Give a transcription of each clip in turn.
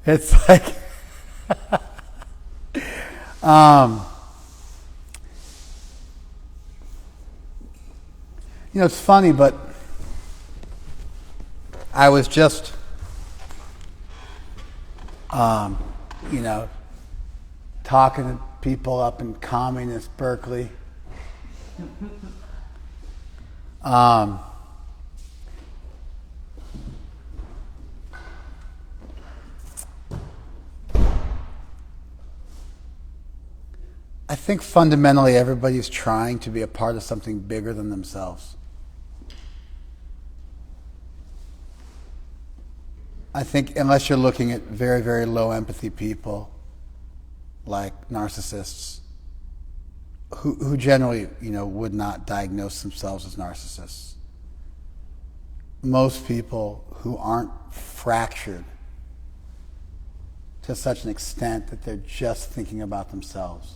It's like, it's funny, but I was just, talking to people up in communist Berkeley. I think fundamentally everybody's trying to be a part of something bigger than themselves. I think unless you're looking at very, very low empathy people like narcissists who generally, would not diagnose themselves as narcissists. Most people who aren't fractured to such an extent that they're just thinking about themselves.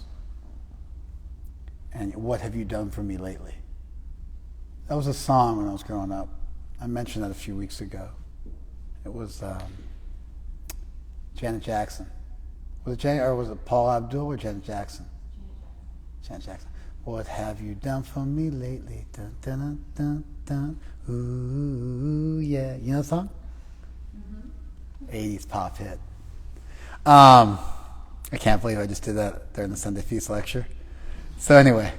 And what have you done for me lately? That was a song when I was growing up. I mentioned that a few weeks ago. It was Janet Jackson. Was it Janet, or was it Paul Abdul or Janet Jackson? Janet Jackson. What have you done for me lately? Dun, dun, dun, dun, dun. Ooh, yeah. You know the song? Mm-hmm. 80s pop hit. I can't believe I just did that during the Sunday Feast lecture. So anyway,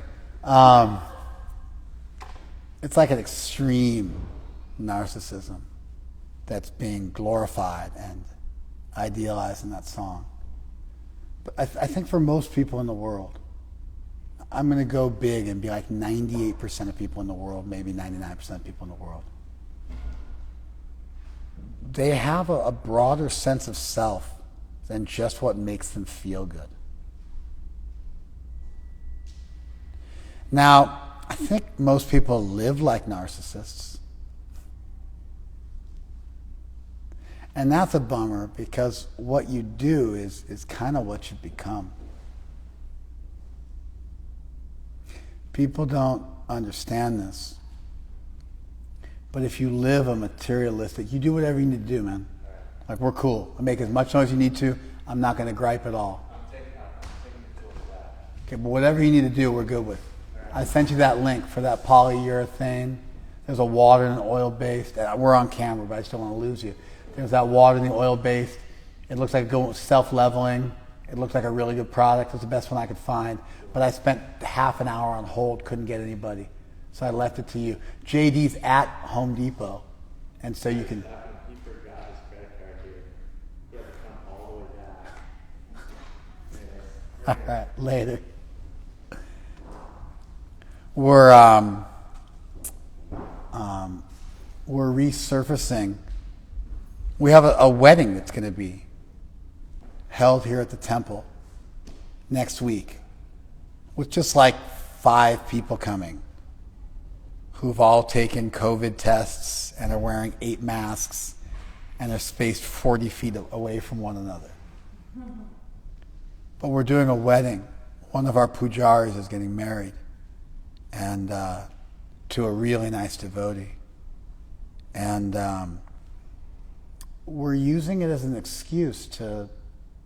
it's like an extreme narcissism that's being glorified and idealized in that song. But I think for most people in the world, I'm going to go big and be like 98% of people in the world, maybe 99% of people in the world. They have a broader sense of self than just what makes them feel good. Now, I think most people live like narcissists. And that's a bummer because what you do is kind of what you become. People don't understand this. But if you live a materialistic, you do whatever you need to do, man. Like, we're cool. I make as much noise as you need to. I'm not going to gripe at all. Okay, but whatever you need to do, we're good with. I sent you that link for that polyurethane. There's a water and oil-based. We're on camera, but I just don't want to lose you. There's that water and the oil-based. It looks like going self-leveling. It looks like a really good product. It's the best one I could find. But I spent half an hour on hold, couldn't get anybody. So I left it to you. JD's at Home Depot. And so you can... All right, later. We're resurfacing. We have a wedding that's going to be held here at the temple next week with just like 5 people coming who've all taken COVID tests and are wearing 8 masks and are spaced 40 feet away from one another. But we're doing a wedding. One of our pujaris is getting married, and to a really nice devotee. And we're using it as an excuse to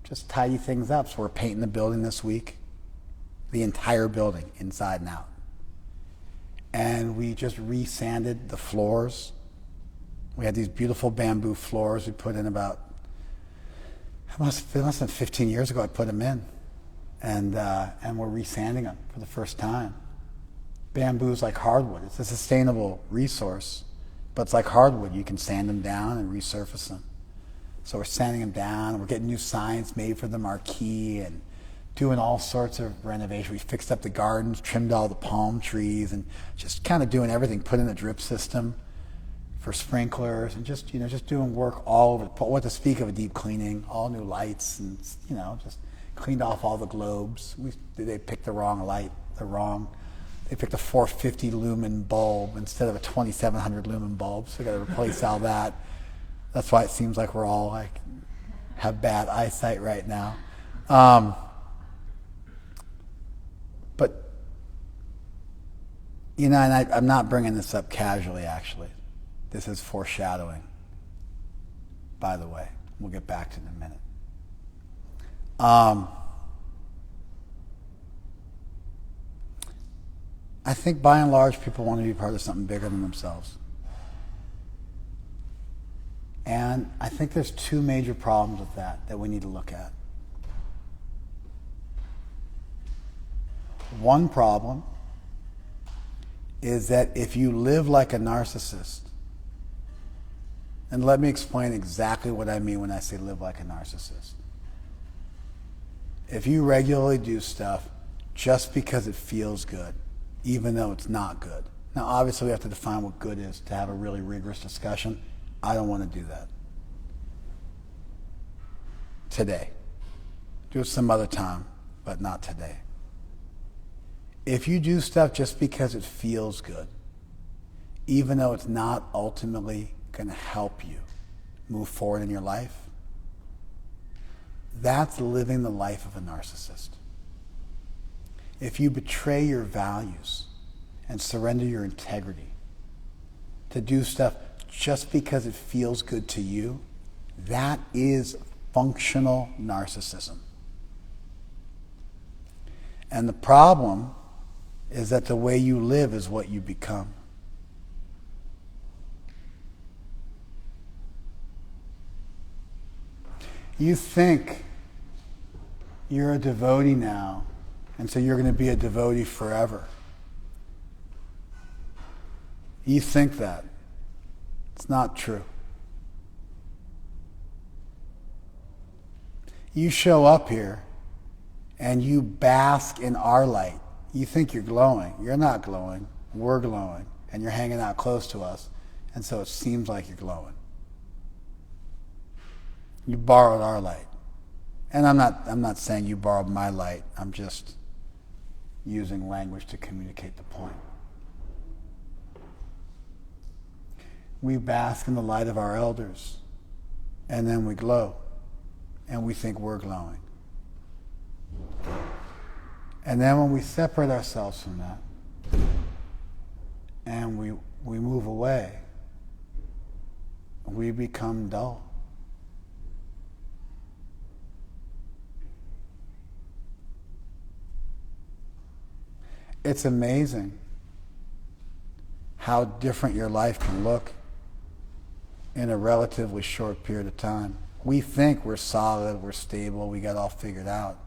just tidy things up. So we're painting the building this week, the entire building, inside and out. And we just re-sanded the floors. We had these beautiful bamboo floors we put in about, it must have been less than 15 years ago I put them in. And we're re-sanding them for the first time. Bamboo's like hardwood. It's a sustainable resource, but it's like hardwood. You can sand them down and resurface them. So we're sanding them down, and we're getting new signs made for the marquee and doing all sorts of renovation. We fixed up the gardens, trimmed all the palm trees, and just kind of doing everything, put in a drip system for sprinklers, and just doing work all over. What to speak of a deep cleaning, all new lights, and just cleaned off all the globes. They picked the wrong light, they picked a 450 lumen bulb instead of a 2700 lumen bulb, so we got to replace all that. That's why it seems like we're all have bad eyesight right now. But and I'm not bringing this up casually. Actually, this is foreshadowing. by the way. We'll get back to it in a minute. I think by and large people want to be part of something bigger than themselves. And I think there's two major problems with that we need to look at. One problem is that if you live like a narcissist, and let me explain exactly what I mean when I say live like a narcissist. If you regularly do stuff just because it feels good, even though it's not good. Now, obviously, we have to define what good is to have a really rigorous discussion. I don't want to do that today. Do it some other time, but not today. If you do stuff just because it feels good, even though it's not ultimately going to help you move forward in your life, that's living the life of a narcissist. If you betray your values and surrender your integrity to do stuff just because it feels good to you, that is functional narcissism. And the problem is that the way you live is what you become. You think you're a devotee now, and so you're going to be a devotee forever. You think that. It's not true. You show up here and you bask in our light. You think you're glowing. You're not glowing. We're glowing. And you're hanging out close to us. And so it seems like you're glowing. You borrowed our light. And I'm not saying you borrowed my light. I'm just using language to communicate the point. We bask in the light of our elders. And then we glow. And we think we're glowing. And then when we separate ourselves from that, and we move away, we become dull. It's amazing how different your life can look in a relatively short period of time. We think we're solid, we're stable, we got all figured out.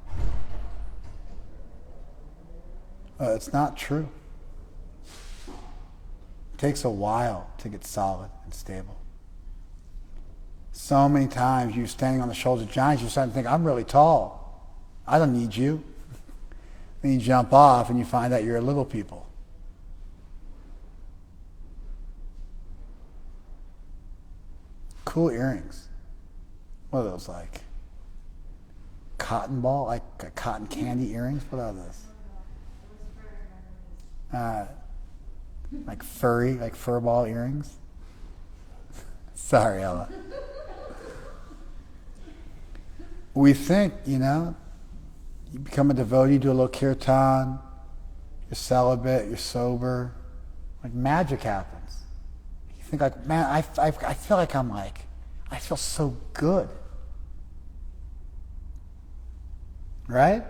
It's not true. It takes a while to get solid and stable. So many times you're standing on the shoulders of giants, you're starting to think, I'm really tall. I don't need you. Then you jump off and you find out you're a little people. Cool earrings. What are those like? Cotton ball? Like cotton candy earrings? What are those? Like furry, like fur ball earrings? Sorry, Ella. We think, you become a devotee, you do a little kirtan, you're celibate, you're sober, like magic happens. You think like, man, I feel like I feel so good. Right?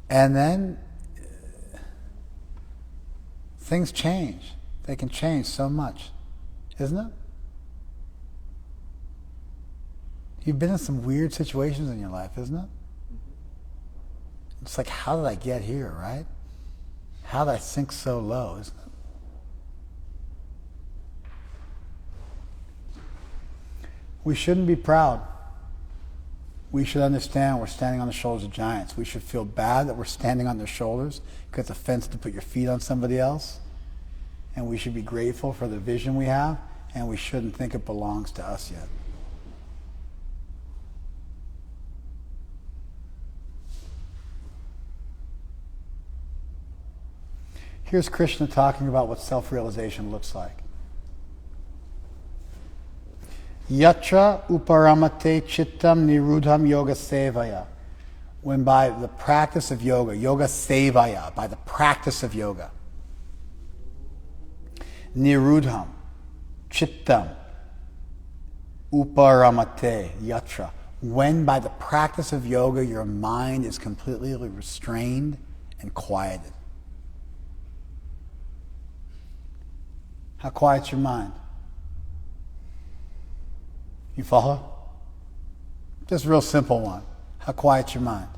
And then things change. They can change so much, isn't it? You've been in some weird situations in your life, isn't it? It's like, how did I get here, right? How did I sink so low, isn't it? We shouldn't be proud. We should understand we're standing on the shoulders of giants. We should feel bad that we're standing on their shoulders because it's offensive to put your feet on somebody else. And we should be grateful for the vision we have, and we shouldn't think it belongs to us yet. Here's Krishna talking about what self-realization looks like. Yatra uparamate chittam nirudham yoga sevaya. When by the practice of yoga, yoga sevaya, by the practice of yoga, nirudham, chittam, Uparamate yatra. When by the practice of yoga your mind is completely restrained and quieted. How quiet's your mind? You follow? Just a real simple one. How quiet's your mind?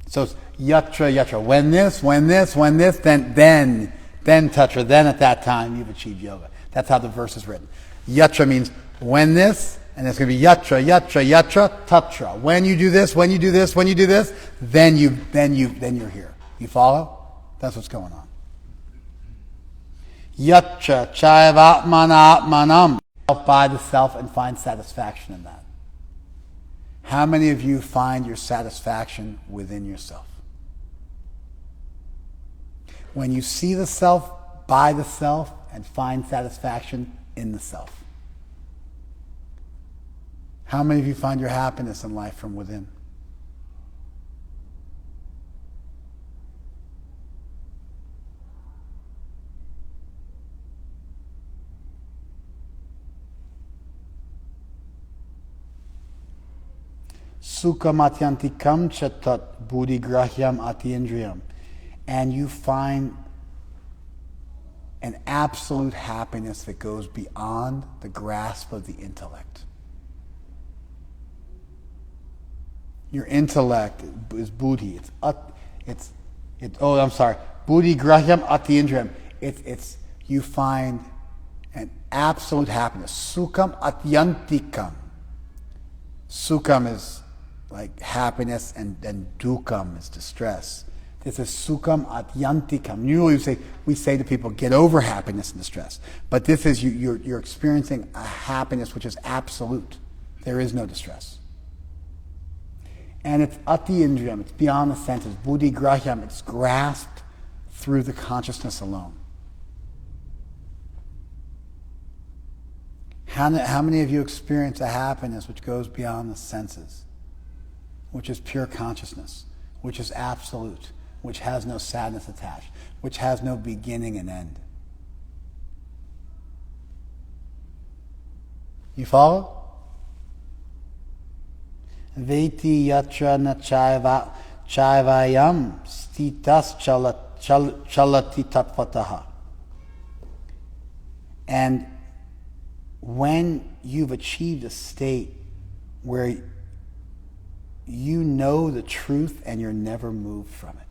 So it's yatra, yatra. When this, then tatra, then at that time you've achieved yoga. That's how the verse is written. Yatra means when this, and it's going to be yatra, tatra. When you do this, then you're here. You follow? That's what's going on. Yatra, chaivatmana atmanam. By the self and find satisfaction in that. How many of you find your satisfaction within yourself? When you see the self, by the self, and find satisfaction in the self. How many of you find your happiness in life from within? Sukhamatyantikam chatat buddhigrahyam atindriyam. And you find an absolute happiness that goes beyond the grasp of the intellect. Your intellect is buddhi. Buddhigrahyam atindriyam. You find an absolute happiness. Sukham atyantikam. Sukham is like happiness, and dukkam is distress. This is sukham atyantikam. Usually we say to people, get over happiness and distress. But this is, you're experiencing a happiness which is absolute. There is no distress. And it's atindriyam, it's beyond the senses. Buddhigrahyam, it's grasped through the consciousness alone. How many of you experience a happiness which goes beyond the senses, which is pure consciousness, which is absolute, which has no sadness attached, which has no beginning and end? You follow? Veti yatra na chaivayam stitas chalati tattvataha. And when you've achieved a state where you know the truth and you're never moved from it.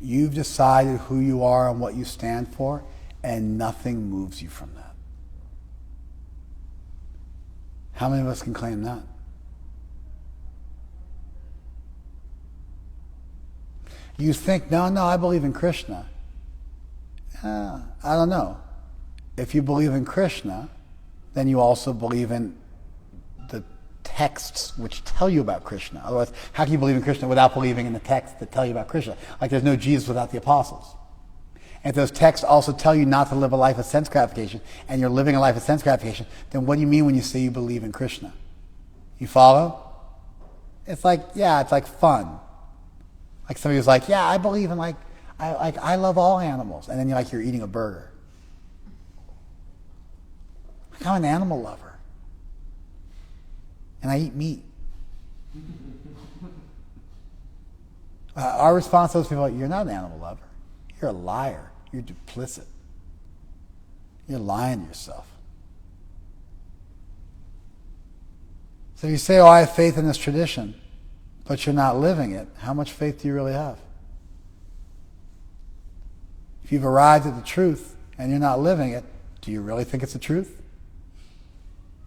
You've decided who you are and what you stand for, and nothing moves you from that. How many of us can claim that? You think, no, I believe in Krishna. I don't know. If you believe in Krishna, then you also believe in the texts which tell you about Krishna. Otherwise, how can you believe in Krishna without believing in the texts that tell you about Krishna? Like there's no Jesus without the apostles. And if those texts also tell you not to live a life of sense gratification, and you're living a life of sense gratification, then what do you mean when you say you believe in Krishna? You follow? It's like fun. Like somebody who's like, yeah, I believe in I love all animals. And then you're eating a burger. I'm an animal lover. And I eat meat. Our response to those people is, you're not an animal lover. You're a liar. You're duplicit. You're lying to yourself. So if you say, I have faith in this tradition, but you're not living it, how much faith do you really have? If you've arrived at the truth and you're not living it, do you really think it's the truth?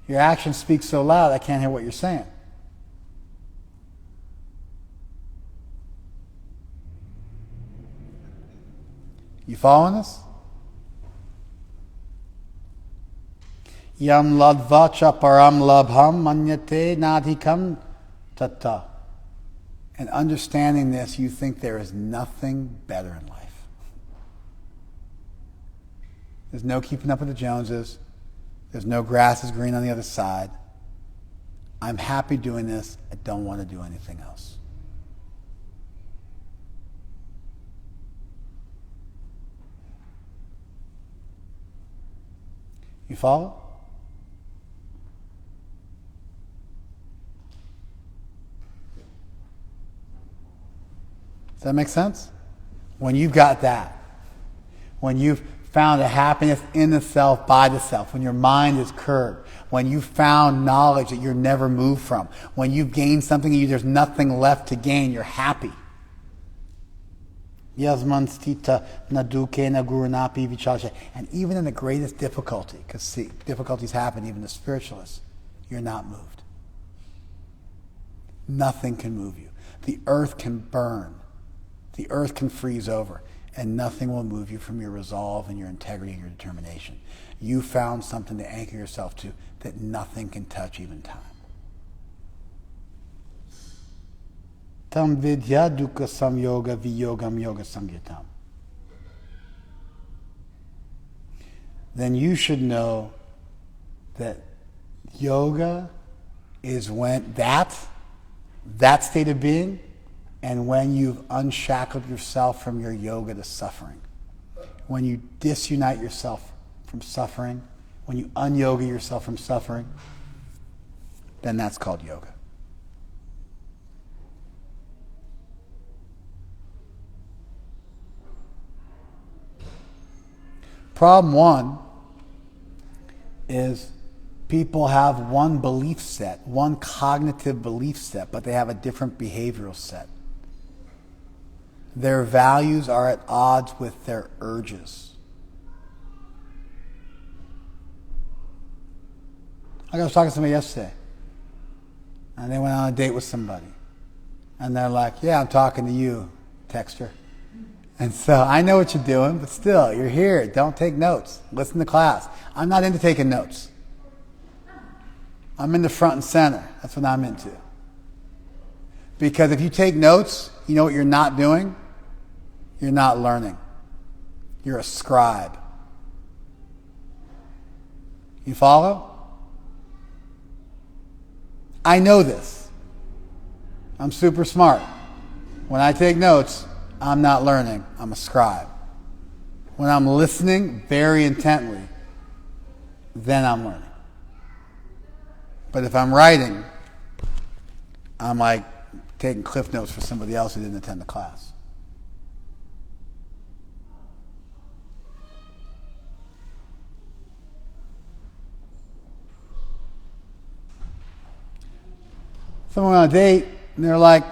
Your actions speak so loud, I can't hear what you're saying. You following this? Yam ladvacha param labham manyate nadhikam tata. And understanding this, you think there is nothing better in life. There's no keeping up with the Joneses. There's no grass is green on the other side. I'm happy doing this. I don't want to do anything else. You follow? Does that make sense? When you've got that, when you've found a happiness in the self, by the self, when your mind is curbed, when you've found knowledge that you're never moved from, when you've gained something and there's nothing left to gain, you're happy. And even in the greatest difficulty, because see, difficulties happen even to spiritualists, you're not moved. Nothing can move you. The earth can burn. The earth can freeze over. And nothing will move you from your resolve and your integrity and your determination. You found something to anchor yourself to that nothing can touch, even time. Tam vidya dukkha samyoga viyogam yoga samyatam. Then you should know that yoga is when that state of being, and when you've unshackled yourself from your yoga to suffering, when you disunite yourself from suffering, when you unyoga yourself from suffering, then that's called yoga. Problem one is people have one belief set, one cognitive belief set, but they have a different behavioral set. Their values are at odds with their urges. I was talking to somebody yesterday, and they went on a date with somebody. And they're like, yeah, I'm talking to you, texter. And so I know what you're doing, but still, you're here. Don't take notes. Listen to class. I'm not into taking notes. I'm into front and center. That's what I'm into. Because if you take notes, you know what you're not doing? You're not learning. You're a scribe. You follow? I know this. I'm super smart. When I take notes, I'm not learning. I'm a scribe. When I'm listening very intently, then I'm learning. But if I'm writing, I'm like taking cliff notes for somebody else who didn't attend the class. Someone on a date, and they're like,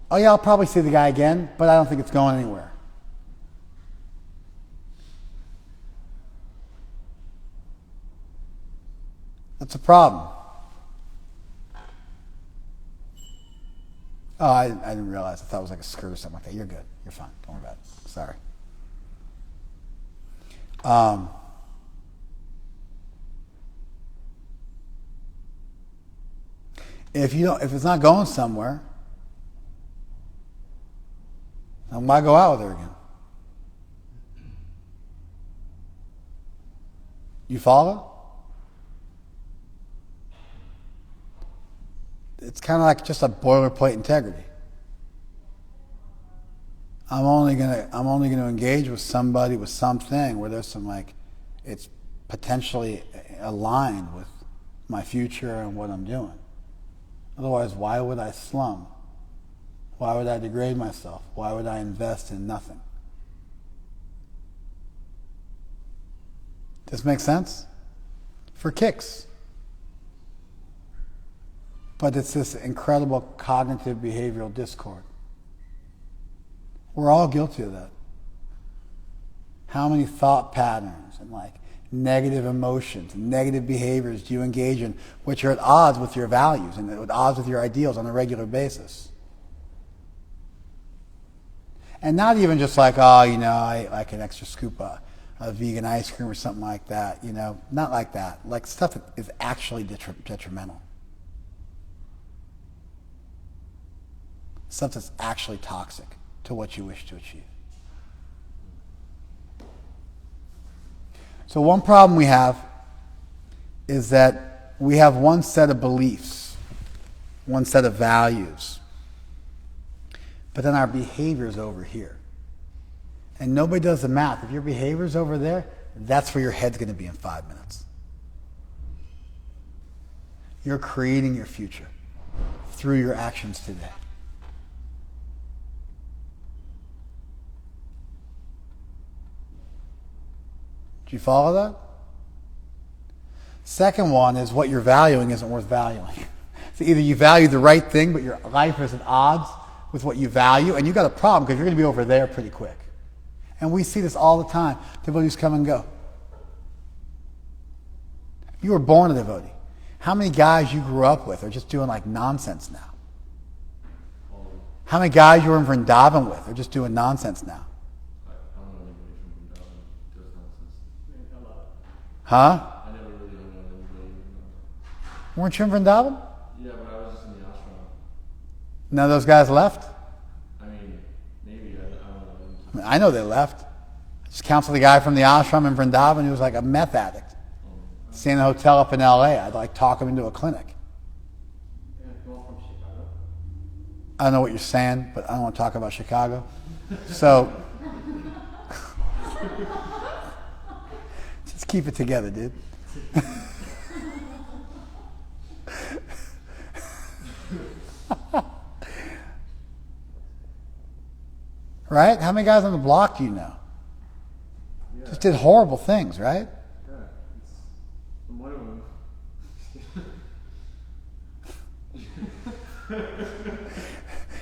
oh yeah, I'll probably see the guy again, but I don't think it's going anywhere. That's a problem. Oh, I didn't realize. I thought it was like a skirt or something like that. You're good. You're fine. Don't worry about it. Sorry. If it's not going somewhere, then why go out with her again? You follow? It's kind of like just a boilerplate integrity. I'm only gonna engage with somebody with something where there's some it's potentially aligned with my future and what I'm doing. Otherwise, why would I slum? Why would I degrade myself? Why would I invest in nothing? Does this make sense? For kicks. But it's this incredible cognitive behavioral discord. We're all guilty of that. How many thought patterns and negative emotions, negative behaviors do you engage in which are at odds with your values and at odds with your ideals on a regular basis? And not even just I like an extra scoop of vegan ice cream or something like that, not like that. Like stuff that is actually detrimental. Stuff that's actually toxic to what you wish to achieve. So one problem we have is that we have one set of beliefs, one set of values, but then our behavior is over here. And nobody does the math. If your behavior is over there, that's where your head's going to be in 5 minutes. You're creating your future through your actions today. Do you follow that? Second one is what you're valuing isn't worth valuing. So either you value the right thing, but your life is at odds with what you value, and you've got a problem because you're going to be over there pretty quick. And we see this all the time. Devotees come and go. You were born a devotee. How many guys you grew up with are just doing like nonsense now? How many guys you were in Vrindavan with are just doing nonsense now? Huh? I never really hung out with anybody. Weren't you in Vrindavan? Yeah, but I was just in the ashram. None of those guys left? I mean, maybe. I don't know. I know they left. I just counseled the guy from the ashram in Vrindavan who was like a meth addict. Staying in a hotel up in LA. I'd like talk him into a clinic. I don't know what you're saying, but I don't want to talk about Chicago. So, just keep it together, dude. Right? How many guys on the block do you know? Yeah. Just did horrible things, right? Yeah, I'm one of them.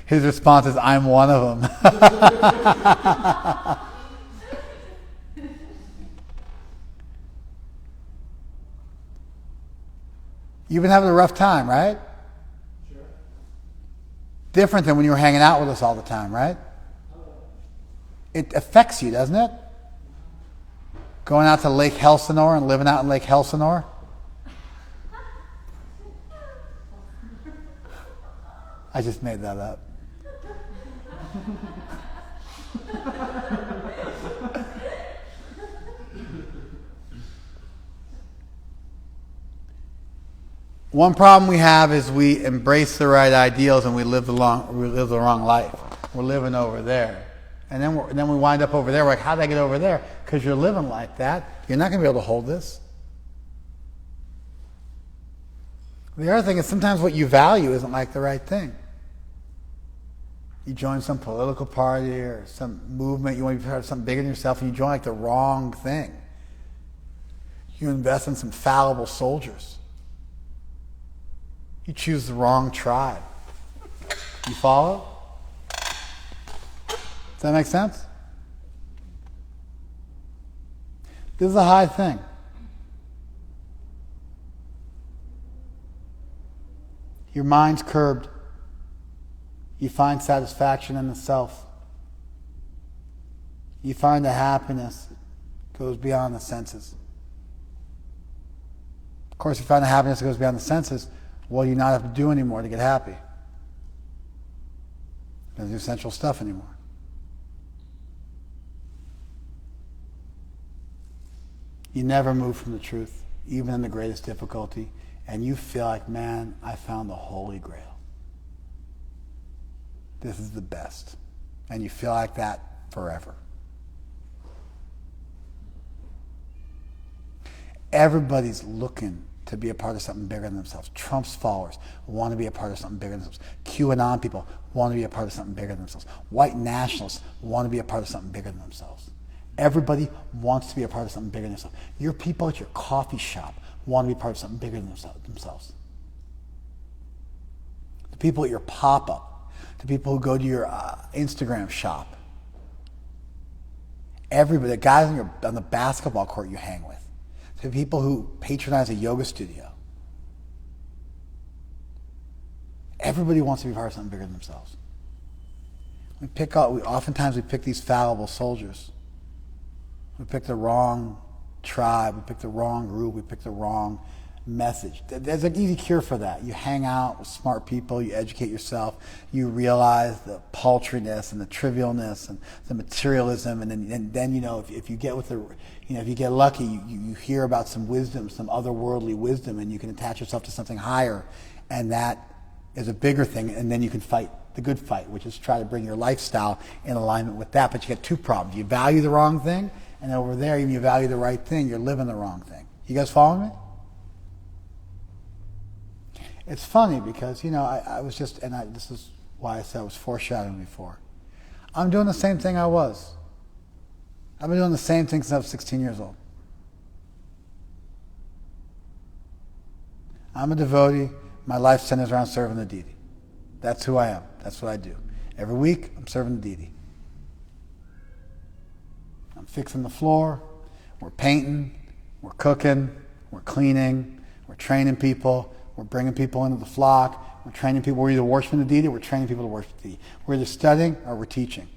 His response is, I'm one of them. You've been having a rough time, right? Sure. Different than when you were hanging out with us all the time, right? It affects you, doesn't it? Going out to Lake Helsinore and living out in Lake Helsinore? I just made that up. One problem we have is we embrace the right ideals and we live the wrong life. We're living over there. And then we wind up over there. We're like, how did I get over there? Because you're living like that. You're not going to be able to hold this. The other thing is sometimes what you value isn't like the right thing. You join some political party or some movement, you want to be part of something bigger than yourself, and you join like the wrong thing. You invest in some fallible soldiers. You choose the wrong tribe. You follow? Does that make sense? This is a high thing. Your mind's curbed. You find satisfaction in the self. You find the happiness that goes beyond the senses. Of course, you find the happiness that goes beyond the senses, well, you not have to do anymore to get happy. You don't do essential stuff anymore. You never move from the truth, even in the greatest difficulty, and you feel like, man, I found the Holy Grail. This is the best. And you feel like that forever. Everybody's looking to be a part of something bigger than themselves. Trump's followers want to be a part of something bigger than themselves. QAnon people want to be a part of something bigger than themselves. White nationalists want to be a part of something bigger than themselves. Everybody wants to be a part of something bigger than themselves. Your people at your coffee shop want to be part of something bigger than themselves. The people at your pop-up, the people who go to your Instagram shop, everybody, the guys on the basketball court you hang with, the people who patronize a yoga studio. Everybody wants to be part of something bigger than themselves. Oftentimes we pick these fallible soldiers. We pick the wrong tribe, we pick the wrong group, we pick the wrong message. There's an easy cure for that. You hang out with smart people, you educate yourself, you realize the paltriness and the trivialness and the materialism, and then you know, if you get with the, you know, if you get lucky, you hear about some wisdom, some otherworldly wisdom, and you can attach yourself to something higher, and that is a bigger thing, and then you can fight the good fight, which is try to bring your lifestyle in alignment with that. But you get two problems. You value the wrong thing, And over there, even you value the right thing, you're living the wrong thing. You guys following me? It's funny because, I was just, this is why I said I was foreshadowing before. I'm doing the same thing I was. I've been doing the same thing since I was 16 years old. I'm a devotee. My life centers around serving the deity. That's who I am. That's what I do. Every week, I'm serving the deity. I'm fixing the floor. We're painting. We're cooking. We're cleaning. We're training people. We're bringing people into the flock. We're training people. We're either worshiping the deity or we're training people to worship the deity. We're either studying or we're teaching.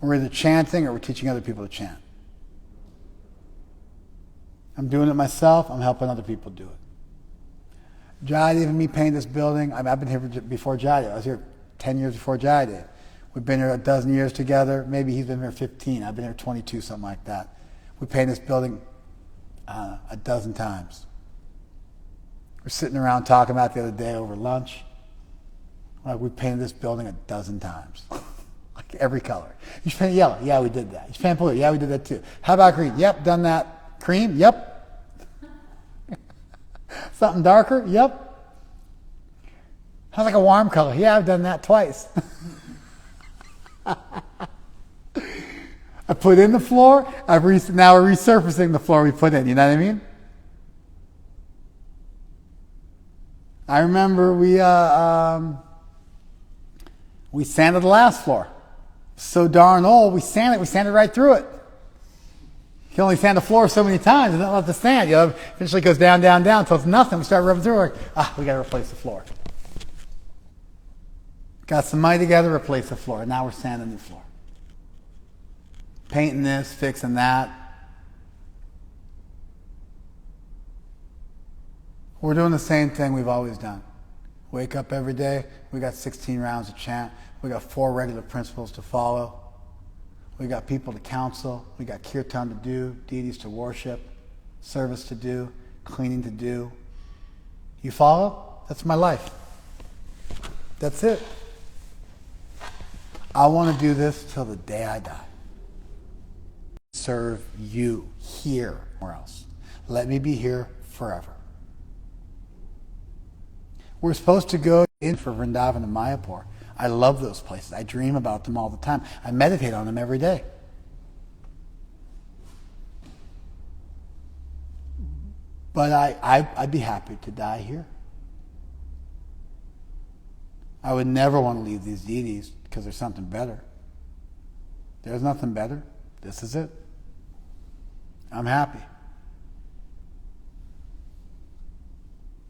We're either chanting or we're teaching other people to chant. I'm doing it myself. I'm helping other people do it. Jai did me paint this building. I've been here before Jai did. I was here 10 years before Jai did. We've been here a dozen years together. Maybe he's been here 15. I've been here 22, something like that. We painted this building a dozen times. We're sitting around talking about it the other day over lunch. Like, we painted this building a dozen times. Like every color. You should paint yellow. Yeah, we did that. You should paint blue. Yeah, we did that too. How about green? Yep, done that. Cream? Yep. Something darker? Yep. How's like a warm color? Yeah, I've done that twice. I put in the floor. Now we're resurfacing the floor we put in. You know what I mean? I remember we sanded the last floor. So darn old, we sanded right through it. You can only sand the floor so many times, and then let the sand. Eventually it goes down, down, down until it's nothing. We start rubbing through it. We got to replace the floor. Got some money together, replace the floor. Now we're sanding the floor. Painting this, fixing that. We're doing the same thing we've always done. Wake up every day. We got 16 rounds of chant. We got 4 regular principles to follow. We got people to counsel. We got kirtan to do, deities to worship, service to do, cleaning to do. You follow? That's my life. That's it. I want to do this till the day I die. Serve you here or else. Let me be here forever. We're supposed to go in for Vrindavan and Mayapur. I love those places. I dream about them all the time. I meditate on them every day. But I'd be happy to die here. I would never want to leave these deities because there's something better. There's nothing better. This is it. I'm happy.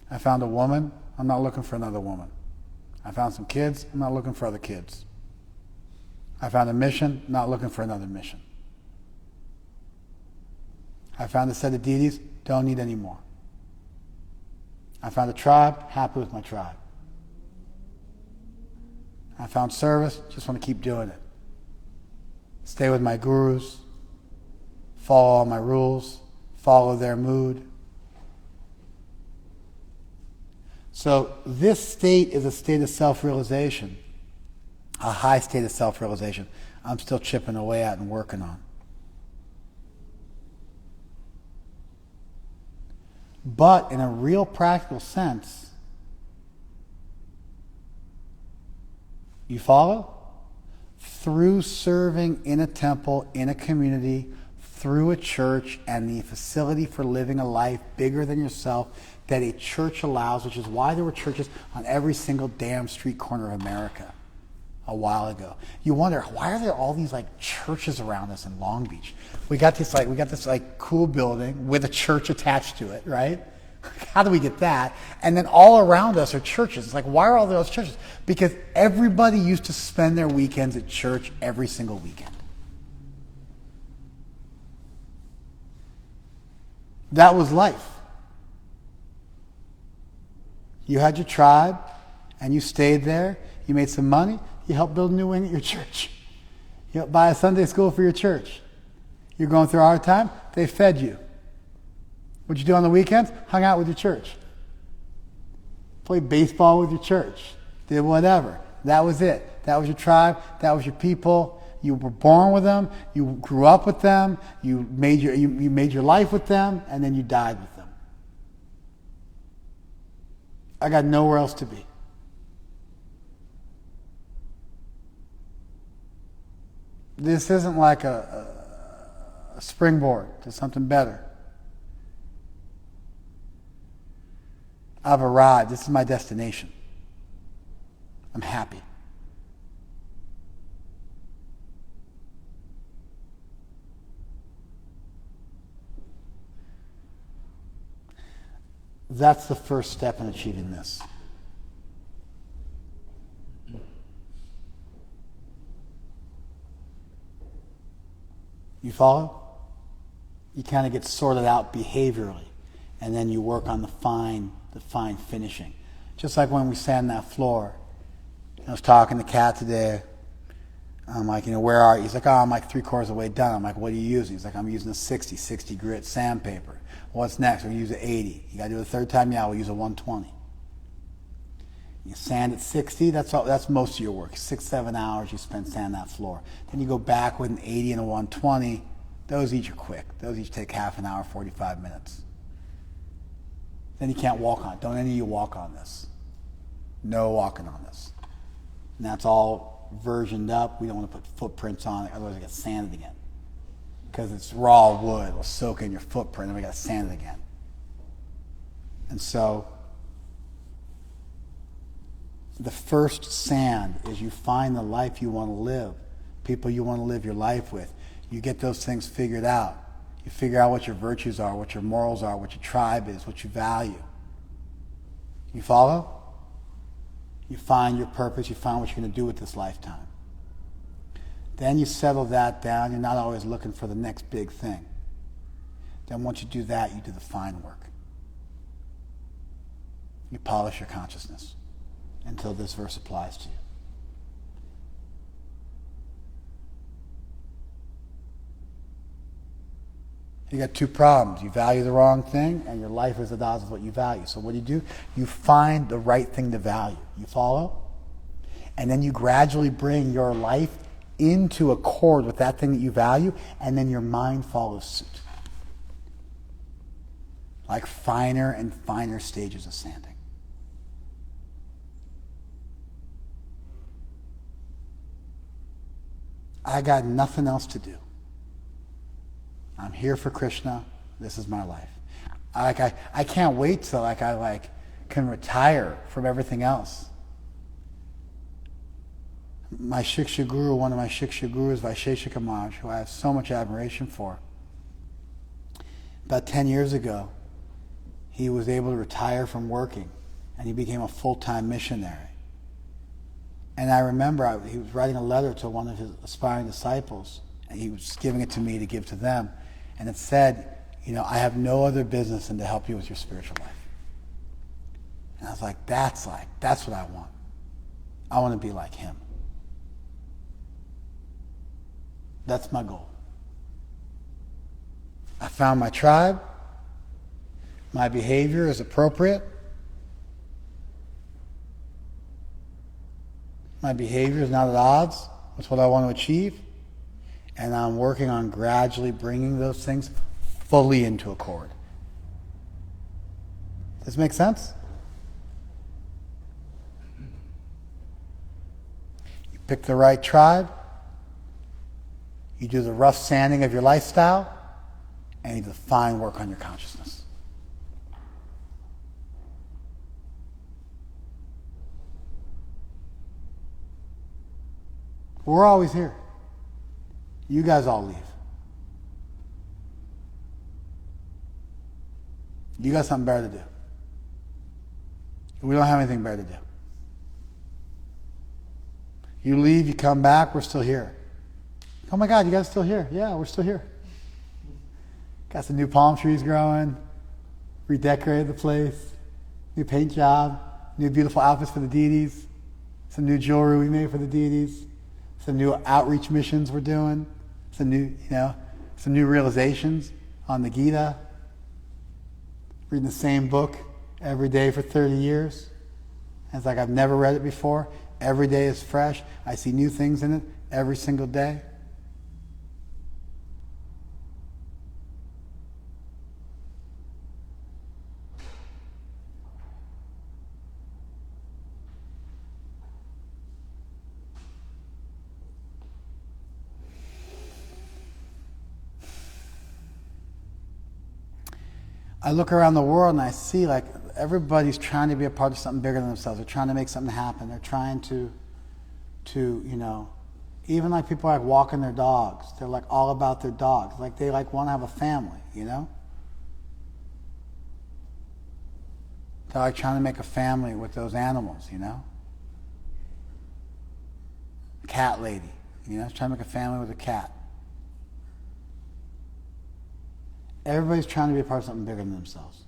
I found a woman. I'm not looking for another woman. I found some kids. I'm not looking for other kids. I found a mission. Not looking for another mission. I found a set of deities. Don't need any more. I found a tribe. Happy with my tribe. I found service. Just want to keep doing it. Stay with my gurus. Follow all my rules. Follow their mood. So this state is a state of self-realization, a high state of self-realization I'm still chipping away at and working on. But in a real practical sense, you follow? Through serving in a temple, in a community, through a church, and the facility for living a life bigger than yourself that a church allows, which is why there were churches on every single damn street corner of America a while ago. You wonder, why are there all these churches around us in Long Beach? We got this cool building with a church attached to it, right? How do we get that? And then all around us are churches. It's why are all those churches? Because everybody used to spend their weekends at church every single weekend. That was life. You had your tribe, and you stayed there. You made some money. You helped build a new wing at your church. You helped buy a Sunday school for your church. You're going through a hard time. They fed you. What'd you do on the weekends? Hung out with your church. Played baseball with your church. Did whatever. That was it. That was your tribe. That was your people. You were born with them. You grew up with them. You made your life with them, and then you died with them. I got nowhere else to be. This isn't like a springboard to something better. I've arrived. This is my destination. I'm happy. That's the first step in achieving this. You follow? You kind of get sorted out behaviorally, and then you work on the fine finishing. Just like when we sand that floor. I was talking to Kat today. I'm like, where are you? He's like, I'm like 3/4 of the way done. I'm like, what are you using? He's like, I'm using a 60 grit sandpaper. What's next? We're going to use an 80. You got to do it a third time? Yeah, we'll use a 120. You sand at 60, that's most of your work. 6-7 hours you spend sanding that floor. Then you go back with an 80 and a 120. Those each are quick. Those each take half an hour, 45 minutes. Then you can't walk on it. Don't any of you walk on this. No walking on this. And that's all versioned up. We don't want to put footprints on it, otherwise it gets sanded again. Because it's raw wood, it'll soak in your footprint, and we got to sand it again. And so, the first sand is you find the life you want to live, people you want to live your life with. You get those things figured out. You figure out what your virtues are, what your morals are, what your tribe is, what you value. You follow? You find your purpose, you find what you're going to do with this lifetime. Then you settle that down. You're not always looking for the next big thing. Then once you do that, you do the fine work. You polish your consciousness until this verse applies to you. You got two problems. You value the wrong thing, and your life is at odds with what you value. So what do? You find the right thing to value. You follow? And then you gradually bring your life into accord with that thing that you value, and then your mind follows suit. Like finer and finer stages of sanding. I got nothing else to do. I'm here for Krishna. This is my life. I can't wait till I can retire from everything else. My Shiksha Guru, one of my Shiksha Gurus, Vaisheshika Maharaj, who I have so much admiration for, about 10 years ago, he was able to retire from working, and he became a full-time missionary. And I remember he was writing a letter to one of his aspiring disciples, and he was giving it to me to give to them. And it said, I have no other business than to help you with your spiritual life. And I was like, that's what I want. I want to be like him. That's my goal. I found my tribe. My behavior is appropriate. My behavior is not at odds with what I want to achieve. And I'm working on gradually bringing those things fully into accord. Does this make sense? You pick the right tribe. You do the rough sanding of your lifestyle. And you do the fine work on your consciousness. We're always here. You guys all leave. You got something better to do. We don't have anything better to do. You leave, you come back, we're still here. Oh my God, you guys still here? Yeah, we're still here. Got some new palm trees growing, redecorated the place, new paint job, new beautiful outfits for the deities, some new jewelry we made for the deities, some new outreach missions we're doing, some new realizations on the Gita, reading the same book every day for 30 years. And it's like I've never read it before. Every day is fresh. I see new things in it every single day. I look around the world and I see like everybody's trying to be a part of something bigger than themselves. They're trying to make something happen. They're trying to even like people like walking their dogs. They're like all about their dogs. Like they like want to have a family, They're like trying to make a family with those animals, Cat lady, trying to make a family with a cat. Everybody's trying to be a part of something bigger than themselves.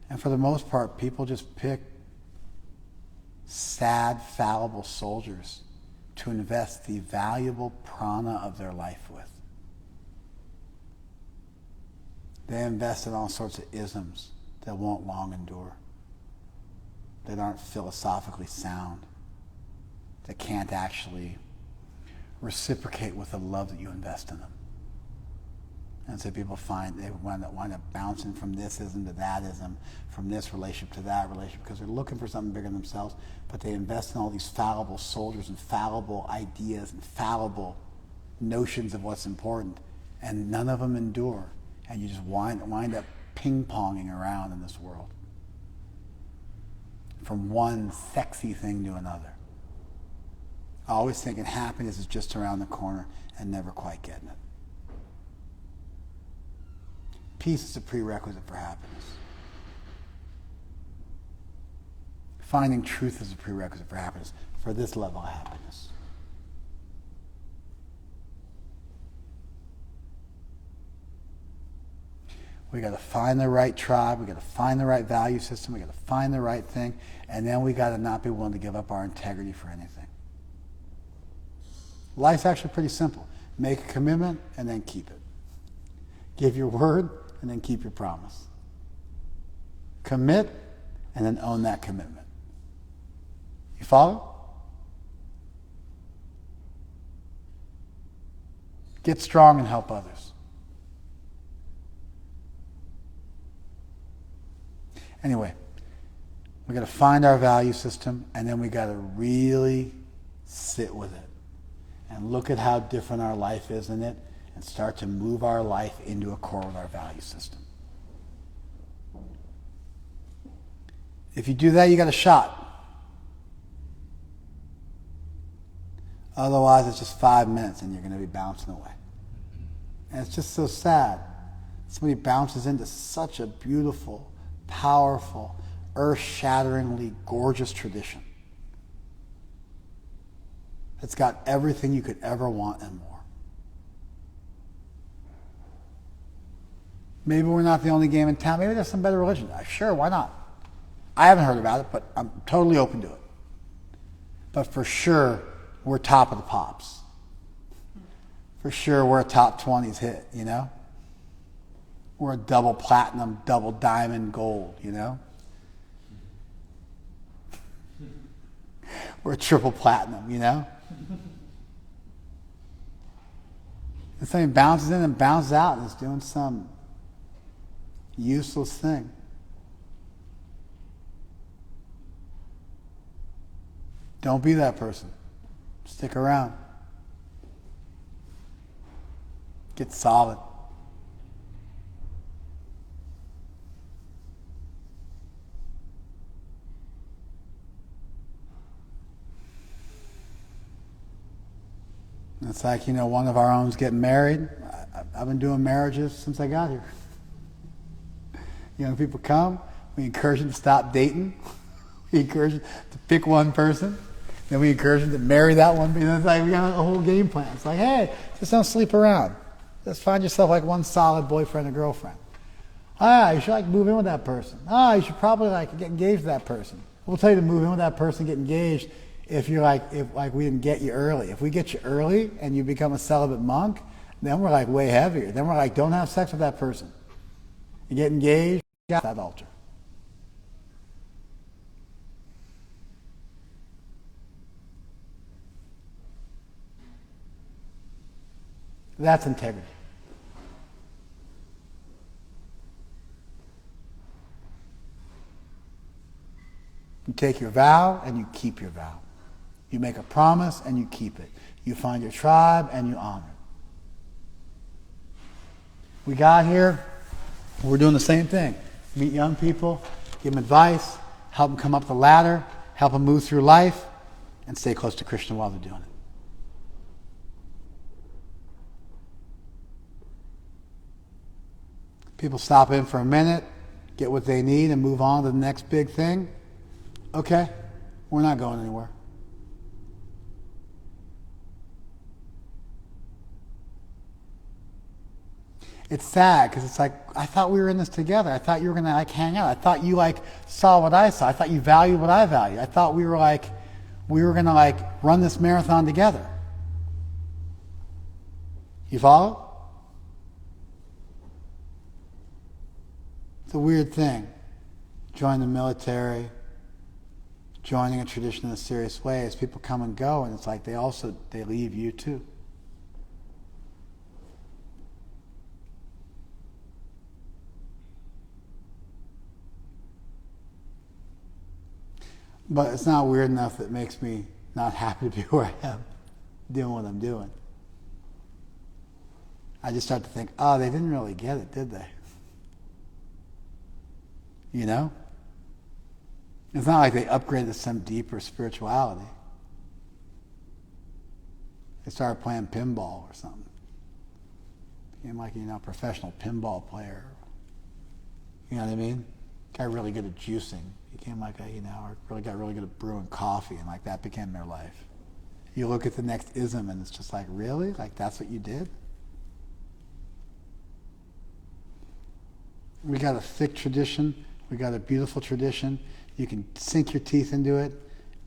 And for the most part, people just pick sad, fallible soldiers to invest the valuable prana of their life with. They invest in all sorts of isms that won't long endure, that aren't philosophically sound, that can't actually reciprocate with the love that you invest in them. And so people find they wind up bouncing from this ism to that ism, from this relationship to that relationship, because they're looking for something bigger than themselves, but they invest in all these fallible soldiers and fallible ideas and fallible notions of what's important, and none of them endure, and you just wind up ping-ponging around in this world from one sexy thing to another. Always thinking happiness is just around the corner and never quite getting it. Peace is a prerequisite for happiness. Finding truth is a prerequisite for happiness, for this level of happiness. We got to find the right tribe, we got to find the right value system, we got to find the right thing, and then we got to not be willing to give up our integrity for anything. Life's actually pretty simple. Make a commitment and then keep it. Give your word and then keep your promise. Commit and then own that commitment. You follow? Get strong and help others. Anyway, we got to find our value system, and then we got to really sit with it and look at how different our life is in it, and start to move our life into accord with our value system. If you do that, you got a shot. Otherwise, it's just 5 minutes and you're going to be bouncing away. And it's just so sad. Somebody bounces into such a beautiful, powerful, earth-shatteringly gorgeous tradition. It's got everything you could ever want and more. Maybe we're not the only game in town. Maybe there's some better religion. Sure, why not? I haven't heard about it, but I'm totally open to it. But for sure, we're top of the pops. For sure, we're a top 20s hit, We're a double platinum, double diamond, gold, We're a triple platinum, And something bounces in and bounces out and is doing some useless thing. Don't be that person. Stick around. Get solid. It's like, one of our own's getting married. I've been doing marriages since I got here. Young people come, we encourage them to stop dating. We encourage them to pick one person. Then we encourage them to marry that one. It's like we got a whole game plan. It's like, hey, just don't sleep around. Just find yourself like one solid boyfriend or girlfriend. You should move in with that person. You should probably get engaged to that person. We'll tell you to move in with that person, get engaged, if you're if we didn't get you early. If we get you early and you become a celibate monk, then we're way heavier. Then we're don't have sex with that person. You get engaged, at that altar. That's integrity. You take your vow and you keep your vow. You make a promise and you keep it. You find your tribe and you honor it. We got here, we're doing the same thing. Meet young people, give them advice, help them come up the ladder, help them move through life, and stay close to Krishna while they're doing it. People stop in for a minute, get what they need, and move on to the next big thing. Okay, we're not going anywhere. It's sad because it's like, I thought we were in this together. I thought you were going to hang out. I thought you saw what I saw. I thought you valued what I value. I thought we were going to run this marathon together. You follow? It's a weird thing. Join the military, joining a tradition in a serious way, as people come and go, and it's like they leave you too. But it's not weird enough that it makes me not happy to be where I am, doing what I'm doing. I just start to think, oh, they didn't really get it, did they? You know? It's not like they upgraded to some deeper spirituality. They started playing pinball or something. Became like, a professional pinball player. You know what I mean? Got really good at juicing. Became like or got really good at brewing coffee, and that became their life. You look at the next ism and it's just like, really? That's what you did? We got a thick tradition. We got a beautiful tradition. You can sink your teeth into it,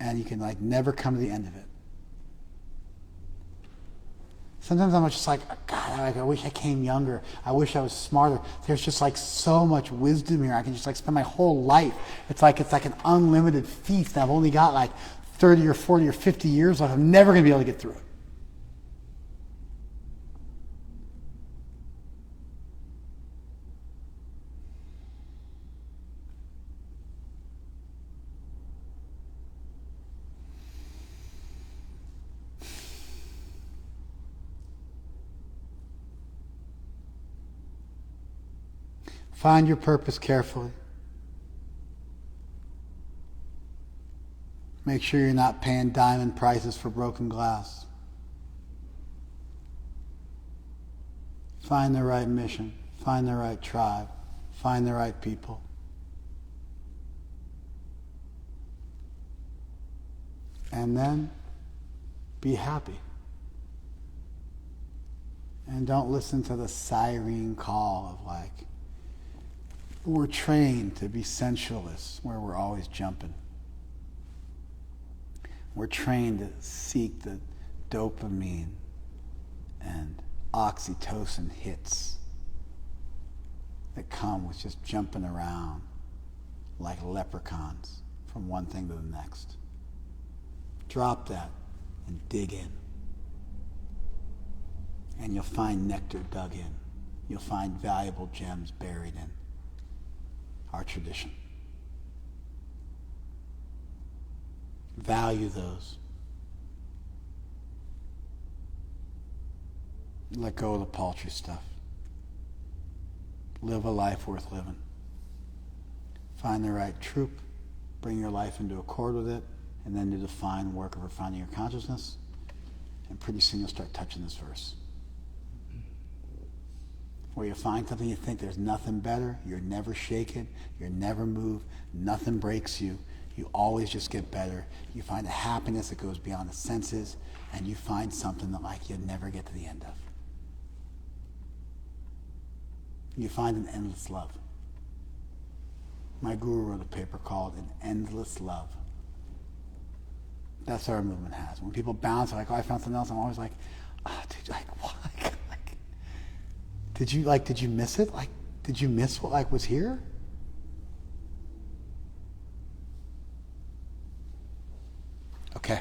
and you can never come to the end of it. Sometimes I'm just like, God, I wish I came younger. I wish I was smarter. There's just so much wisdom here. I can just spend my whole life. It's like an unlimited feast. I've only got 30 or 40 or 50 years left. I'm never going to be able to get through it. Find your purpose carefully. Make sure you're not paying diamond prices for broken glass. Find the right mission. Find the right tribe. Find the right people. And then be happy. And don't listen to the siren call of we're trained to be sensualists, where we're always jumping. We're trained to seek the dopamine and oxytocin hits that come with just jumping around like leprechauns from one thing to the next. Drop that and dig in. And you'll find nectar dug in. You'll find valuable gems buried in our tradition. Value those. Let go of the paltry stuff. Live a life worth living. Find the right troop. Bring your life into accord with it, and then do the fine work of refining your consciousness. And pretty soon you'll start touching this verse. Where you find something you think there's nothing better, you're never shaken, you're never moved, nothing breaks you. You always just get better. You find a happiness that goes beyond the senses, and you find something that you'll never get to the end of. You find an endless love. My guru wrote a paper called An Endless Love. That's what our movement has. When people bounce, I found something else, I'm always like, dude, why? Did you miss it? Did you miss what was here? Okay.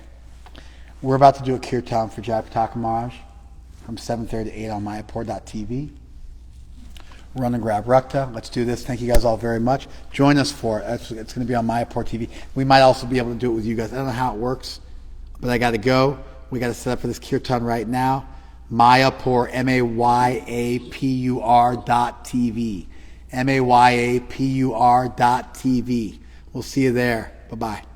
We're about to do a kirtan for Jayapataka Maharaj from 7:30 to 8 on mayapur.tv. Run and grab Rakta. Let's do this. Thank you guys all very much. Join us for it. It's going to be on Mayapur TV. We might also be able to do it with you guys. I don't know how it works, but I got to go. We got to set up for this kirtan right now. Mayapur, MAYAPUR.TV. MAYAPUR.TV. We'll see you there. Bye-bye.